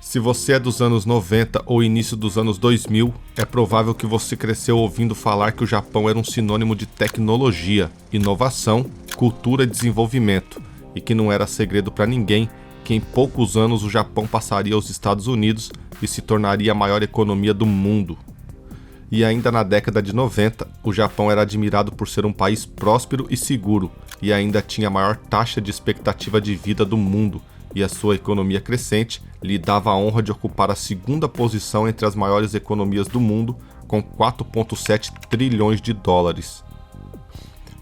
Se você é dos anos 90 ou início dos anos 2000, é provável que você cresceu ouvindo falar que o Japão era um sinônimo de tecnologia, inovação, cultura e desenvolvimento, e que não era segredo para ninguém que em poucos anos o Japão passaria aos Estados Unidos e se tornaria a maior economia do mundo. E ainda na década de 90, o Japão era admirado por ser um país próspero e seguro, e ainda tinha a maior taxa de expectativa de vida do mundo, e a sua economia crescente lhe dava a honra de ocupar a segunda posição entre as maiores economias do mundo, com 4,7 trilhões de dólares.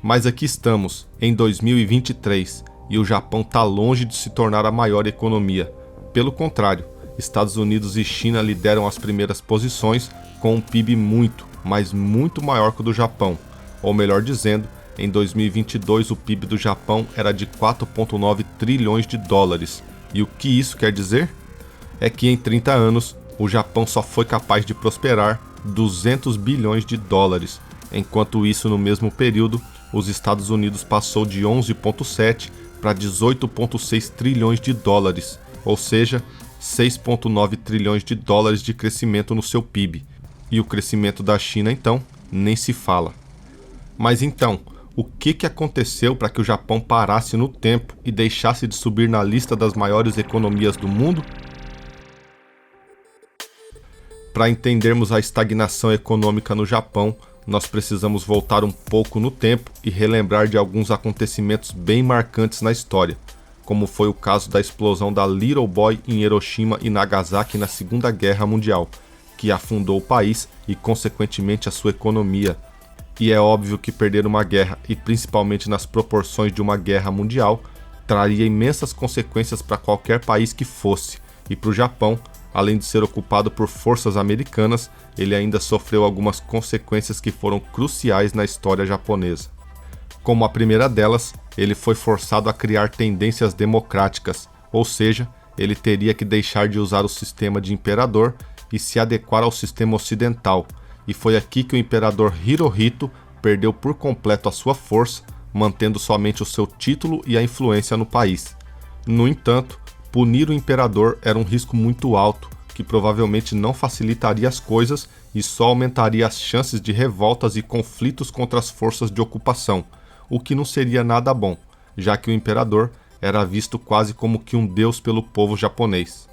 Mas aqui estamos, em 2023, e o Japão está longe de se tornar a maior economia. Pelo contrário, Estados Unidos e China lideram as primeiras posições com um PIB muito, mas muito maior que o do Japão. Ou melhor dizendo, em 2022 o PIB do Japão era de 4,9 trilhões de dólares. E o que isso quer dizer? É que em 30 anos o Japão só foi capaz de prosperar 200 bilhões de dólares. Enquanto isso, no mesmo período, os Estados Unidos passou de 11,7 para 18,6 trilhões de dólares, ou seja, 6,9 trilhões de dólares de crescimento no seu PIB. E o crescimento da China, então, nem se fala. Mas então, o que aconteceu para que o Japão parasse no tempo e deixasse de subir na lista das maiores economias do mundo? Para entendermos a estagnação econômica no Japão, nós precisamos voltar um pouco no tempo e relembrar de alguns acontecimentos bem marcantes na história, como foi o caso da explosão da Little Boy em Hiroshima e Nagasaki na Segunda Guerra Mundial, que afundou o país e, consequentemente, a sua economia. E é óbvio que perder uma guerra, e principalmente nas proporções de uma guerra mundial, traria imensas consequências para qualquer país que fosse, e para o Japão, além de ser ocupado por forças americanas, ele ainda sofreu algumas consequências que foram cruciais na história japonesa. Como a primeira delas, ele foi forçado a criar tendências democráticas, ou seja, ele teria que deixar de usar o sistema de imperador e se adequar ao sistema ocidental, e foi aqui que o imperador Hirohito perdeu por completo a sua força, mantendo somente o seu título e a influência no país. No entanto, punir o imperador era um risco muito alto, que provavelmente não facilitaria as coisas e só aumentaria as chances de revoltas e conflitos contra as forças de ocupação, o que não seria nada bom, já que o imperador era visto quase como que um deus pelo povo japonês.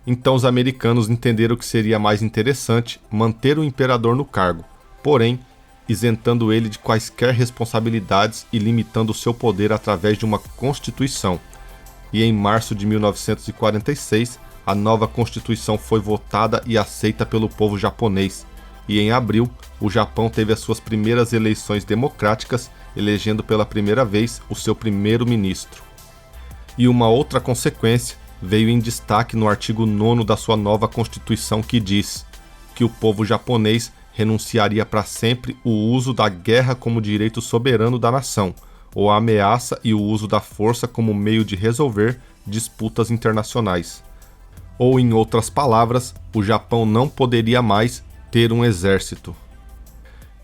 Então os americanos entenderam que seria mais interessante manter o imperador no cargo, porém, isentando ele de quaisquer responsabilidades e limitando seu poder através de uma constituição. E em março de 1946, a nova Constituição foi votada e aceita pelo povo japonês, e em abril, o Japão teve as suas primeiras eleições democráticas, elegendo pela primeira vez o seu primeiro-ministro. E uma outra consequência veio em destaque no artigo 9º da sua nova Constituição, que diz que o povo japonês renunciaria para sempre o uso da guerra como direito soberano da nação, ou a ameaça e o uso da força como meio de resolver disputas internacionais. Ou, em outras palavras, o Japão não poderia mais ter um exército.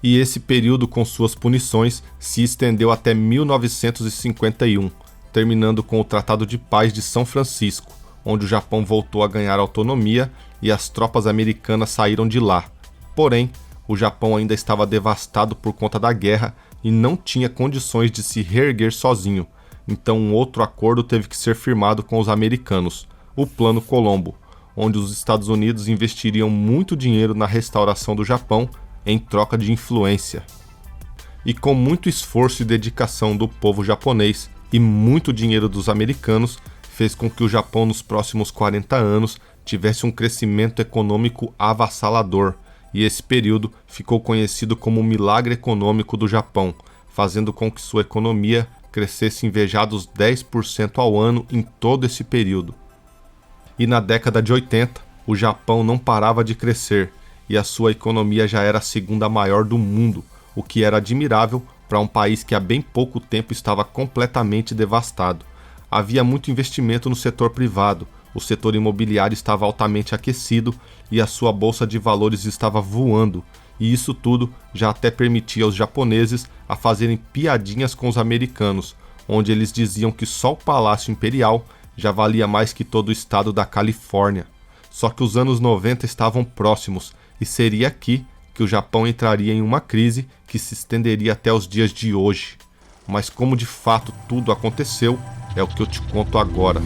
E esse período com suas punições se estendeu até 1951, terminando com o Tratado de Paz de São Francisco, onde o Japão voltou a ganhar autonomia e as tropas americanas saíram de lá. Porém, o Japão ainda estava devastado por conta da guerra e não tinha condições de se reerguer sozinho, então um outro acordo teve que ser firmado com os americanos, o Plano Colombo, onde os Estados Unidos investiriam muito dinheiro na restauração do Japão em troca de influência. E com muito esforço e dedicação do povo japonês e muito dinheiro dos americanos, fez com que o Japão nos próximos 40 anos tivesse um crescimento econômico avassalador, e esse período ficou conhecido como o milagre econômico do Japão, fazendo com que sua economia crescesse invejados 10% ao ano em todo esse período. E na década de 80, o Japão não parava de crescer, e a sua economia já era a segunda maior do mundo, o que era admirável para um país que há bem pouco tempo estava completamente devastado. Havia muito investimento no setor privado, o setor imobiliário estava altamente aquecido e a sua bolsa de valores estava voando, e isso tudo já até permitia aos japoneses a fazerem piadinhas com os americanos, onde eles diziam que só o Palácio Imperial já valia mais que todo o estado da Califórnia. Só que os anos 90 estavam próximos e seria aqui que o Japão entraria em uma crise que se estenderia até os dias de hoje. Mas como de fato tudo aconteceu, é o que eu te conto agora.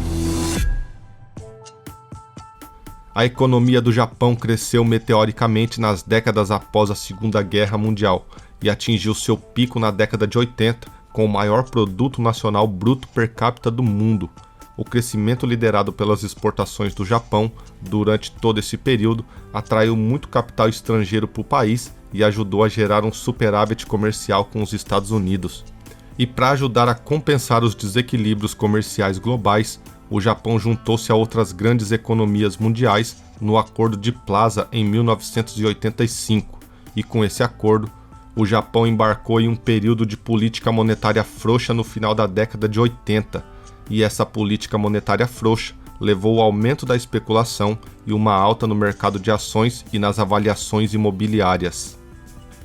A economia do Japão cresceu meteoricamente nas décadas após a Segunda Guerra Mundial e atingiu seu pico na década de 80, com o maior produto nacional bruto per capita do mundo. O crescimento liderado pelas exportações do Japão durante todo esse período atraiu muito capital estrangeiro para o país e ajudou a gerar um superávit comercial com os Estados Unidos. E para ajudar a compensar os desequilíbrios comerciais globais, o Japão juntou-se a outras grandes economias mundiais no Acordo de Plaza em 1985, e com esse acordo, o Japão embarcou em um período de política monetária frouxa no final da década de 80, e essa política monetária frouxa levou ao aumento da especulação e uma alta no mercado de ações e nas avaliações imobiliárias.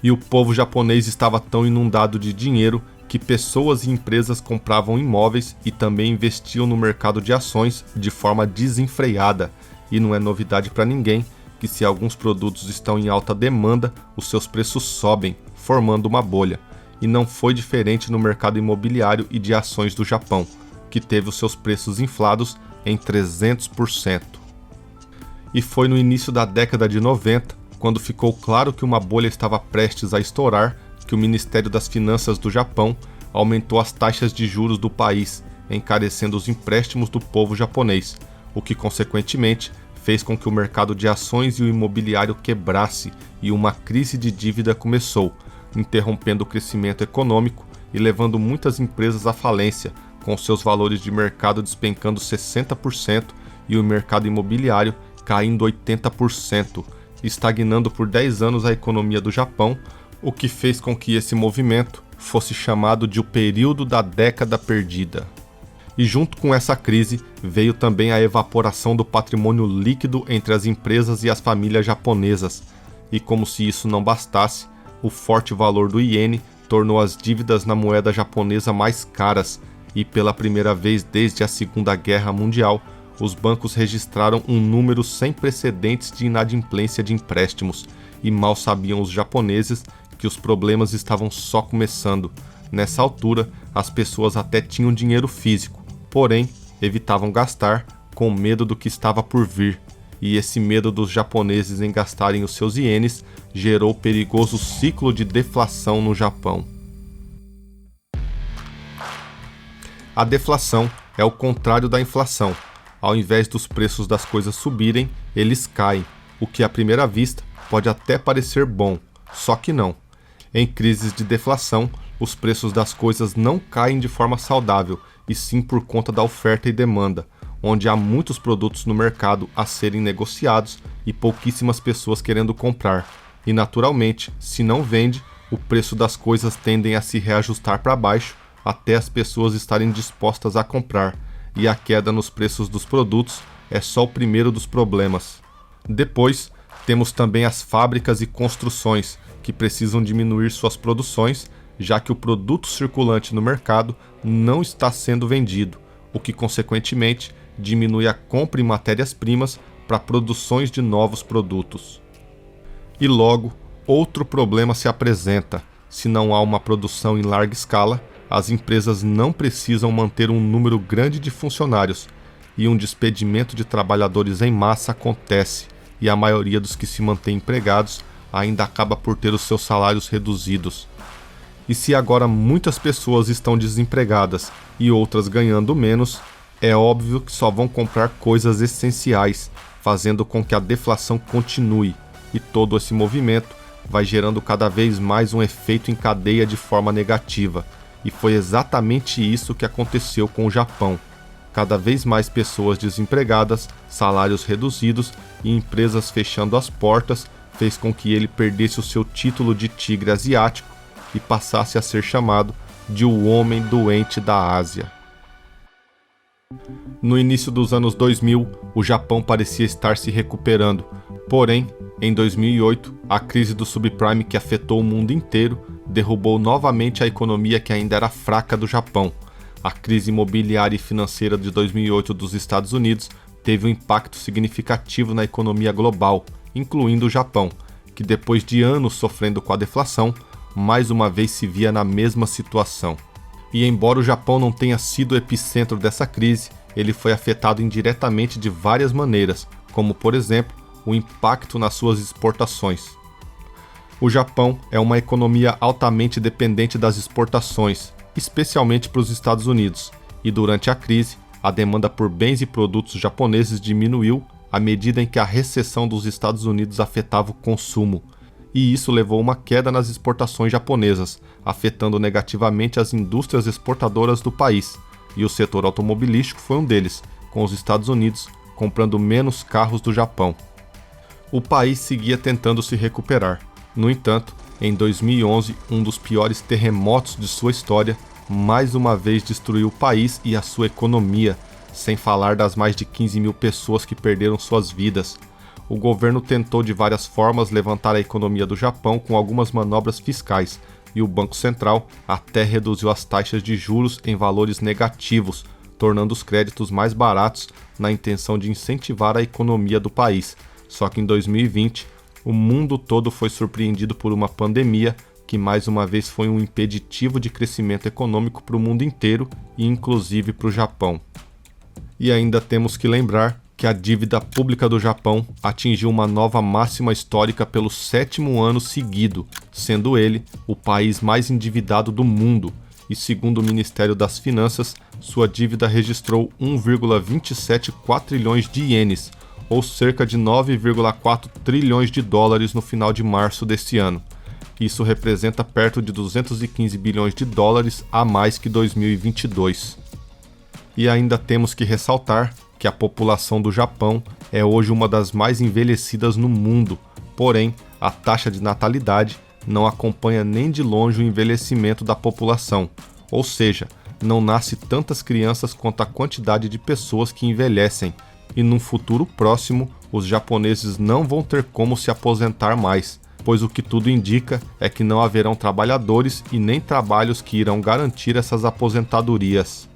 E o povo japonês estava tão inundado de dinheiro que pessoas e empresas compravam imóveis e também investiam no mercado de ações de forma desenfreada, e não é novidade para ninguém que se alguns produtos estão em alta demanda, os seus preços sobem, formando uma bolha, e não foi diferente no mercado imobiliário e de ações do Japão, que teve os seus preços inflados em 300%. E foi no início da década de 90, quando ficou claro que uma bolha estava prestes a estourar, que o Ministério das Finanças do Japão aumentou as taxas de juros do país, encarecendo os empréstimos do povo japonês, o que consequentemente fez com que o mercado de ações e o imobiliário quebrasse e uma crise de dívida começou, interrompendo o crescimento econômico e levando muitas empresas à falência, com seus valores de mercado despencando 60% e o mercado imobiliário caindo 80%, estagnando por 10 anos a economia do Japão, o que fez com que esse movimento fosse chamado de o período da década perdida. E junto com essa crise veio também a evaporação do patrimônio líquido entre as empresas e as famílias japonesas, e como se isso não bastasse, o forte valor do iene tornou as dívidas na moeda japonesa mais caras, e pela primeira vez desde a Segunda Guerra Mundial, os bancos registraram um número sem precedentes de inadimplência de empréstimos, e mal sabiam os japoneses que os problemas estavam só começando. Nessa altura, as pessoas até tinham dinheiro físico, porém, evitavam gastar com medo do que estava por vir, e esse medo dos japoneses em gastarem os seus ienes gerou o perigoso ciclo de deflação no Japão. A deflação é o contrário da inflação. Ao invés dos preços das coisas subirem, eles caem, o que à primeira vista pode até parecer bom, só que não. Em crises de deflação, os preços das coisas não caem de forma saudável, e sim por conta da oferta e demanda, onde há muitos produtos no mercado a serem negociados e pouquíssimas pessoas querendo comprar. E naturalmente, se não vende, o preço das coisas tendem a se reajustar para baixo até as pessoas estarem dispostas a comprar, e a queda nos preços dos produtos é só o primeiro dos problemas. Depois, temos também as fábricas e construções, que precisam diminuir suas produções, já que o produto circulante no mercado não está sendo vendido, o que consequentemente diminui a compra em matérias-primas para produções de novos produtos. E logo, outro problema se apresenta: se não há uma produção em larga escala, as empresas não precisam manter um número grande de funcionários, e um despedimento de trabalhadores em massa acontece, e a maioria dos que se mantém empregados ainda acaba por ter os seus salários reduzidos. E se agora muitas pessoas estão desempregadas e outras ganhando menos, é óbvio que só vão comprar coisas essenciais, fazendo com que a deflação continue, e todo esse movimento vai gerando cada vez mais um efeito em cadeia de forma negativa, e foi exatamente isso que aconteceu com o Japão. Cada vez mais pessoas desempregadas, salários reduzidos e empresas fechando as portas fez com que ele perdesse o seu título de tigre asiático e passasse a ser chamado de o homem doente da Ásia. No início dos anos 2000, o Japão parecia estar se recuperando, porém, em 2008, a crise do subprime que afetou o mundo inteiro derrubou novamente a economia que ainda era fraca do Japão. A crise imobiliária e financeira de 2008 dos Estados Unidos teve um impacto significativo na economia global, incluindo o Japão, que depois de anos sofrendo com a deflação, mais uma vez se via na mesma situação. E embora o Japão não tenha sido o epicentro dessa crise, ele foi afetado indiretamente de várias maneiras, como por exemplo, o impacto nas suas exportações. O Japão é uma economia altamente dependente das exportações, especialmente para os Estados Unidos, e durante a crise, a demanda por bens e produtos japoneses diminuiu à medida em que a recessão dos Estados Unidos afetava o consumo, e isso levou a uma queda nas exportações japonesas, afetando negativamente as indústrias exportadoras do país, e o setor automobilístico foi um deles, com os Estados Unidos comprando menos carros do Japão. O país seguia tentando se recuperar. No entanto, em 2011, um dos piores terremotos de sua história mais uma vez destruiu o país e a sua economia, sem falar das mais de 15 mil pessoas que perderam suas vidas. O governo tentou de várias formas levantar a economia do Japão com algumas manobras fiscais, e o Banco Central até reduziu as taxas de juros em valores negativos, tornando os créditos mais baratos na intenção de incentivar a economia do país. Só que em 2020, o mundo todo foi surpreendido por uma pandemia que mais uma vez foi um impeditivo de crescimento econômico para o mundo inteiro e inclusive para o Japão. E ainda temos que lembrar que a dívida pública do Japão atingiu uma nova máxima histórica pelo 7º ano seguido, sendo ele o país mais endividado do mundo, e segundo o Ministério das Finanças, sua dívida registrou 1,274 trilhões de ienes, ou cerca de 9,4 trilhões de dólares no final de março deste ano. Isso representa perto de 215 bilhões de dólares a mais que 2022. E ainda temos que ressaltar que a população do Japão é hoje uma das mais envelhecidas no mundo, porém, a taxa de natalidade não acompanha nem de longe o envelhecimento da população, ou seja, não nasce tantas crianças quanto a quantidade de pessoas que envelhecem, e num futuro próximo, os japoneses não vão ter como se aposentar mais, pois o que tudo indica é que não haverão trabalhadores e nem trabalhos que irão garantir essas aposentadorias.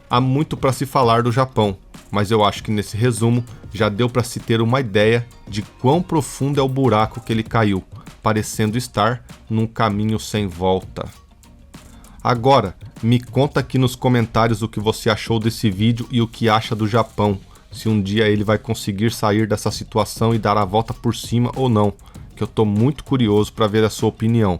Há muito para se falar do Japão, mas eu acho que nesse resumo já deu para se ter uma ideia de quão profundo é o buraco que ele caiu, parecendo estar num caminho sem volta. Agora, me conta aqui nos comentários o que você achou desse vídeo e o que acha do Japão, se um dia ele vai conseguir sair dessa situação e dar a volta por cima ou não, que eu estou muito curioso para ver a sua opinião.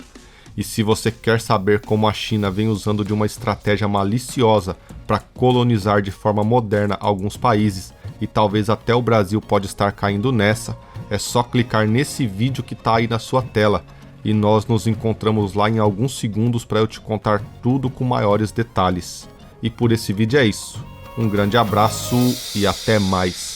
E se você quer saber como a China vem usando de uma estratégia maliciosa para colonizar de forma moderna alguns países, e talvez até o Brasil pode estar caindo nessa, é só clicar nesse vídeo que está aí na sua tela, e nós nos encontramos lá em alguns segundos para eu te contar tudo com maiores detalhes. E por esse vídeo é isso. Um grande abraço e até mais.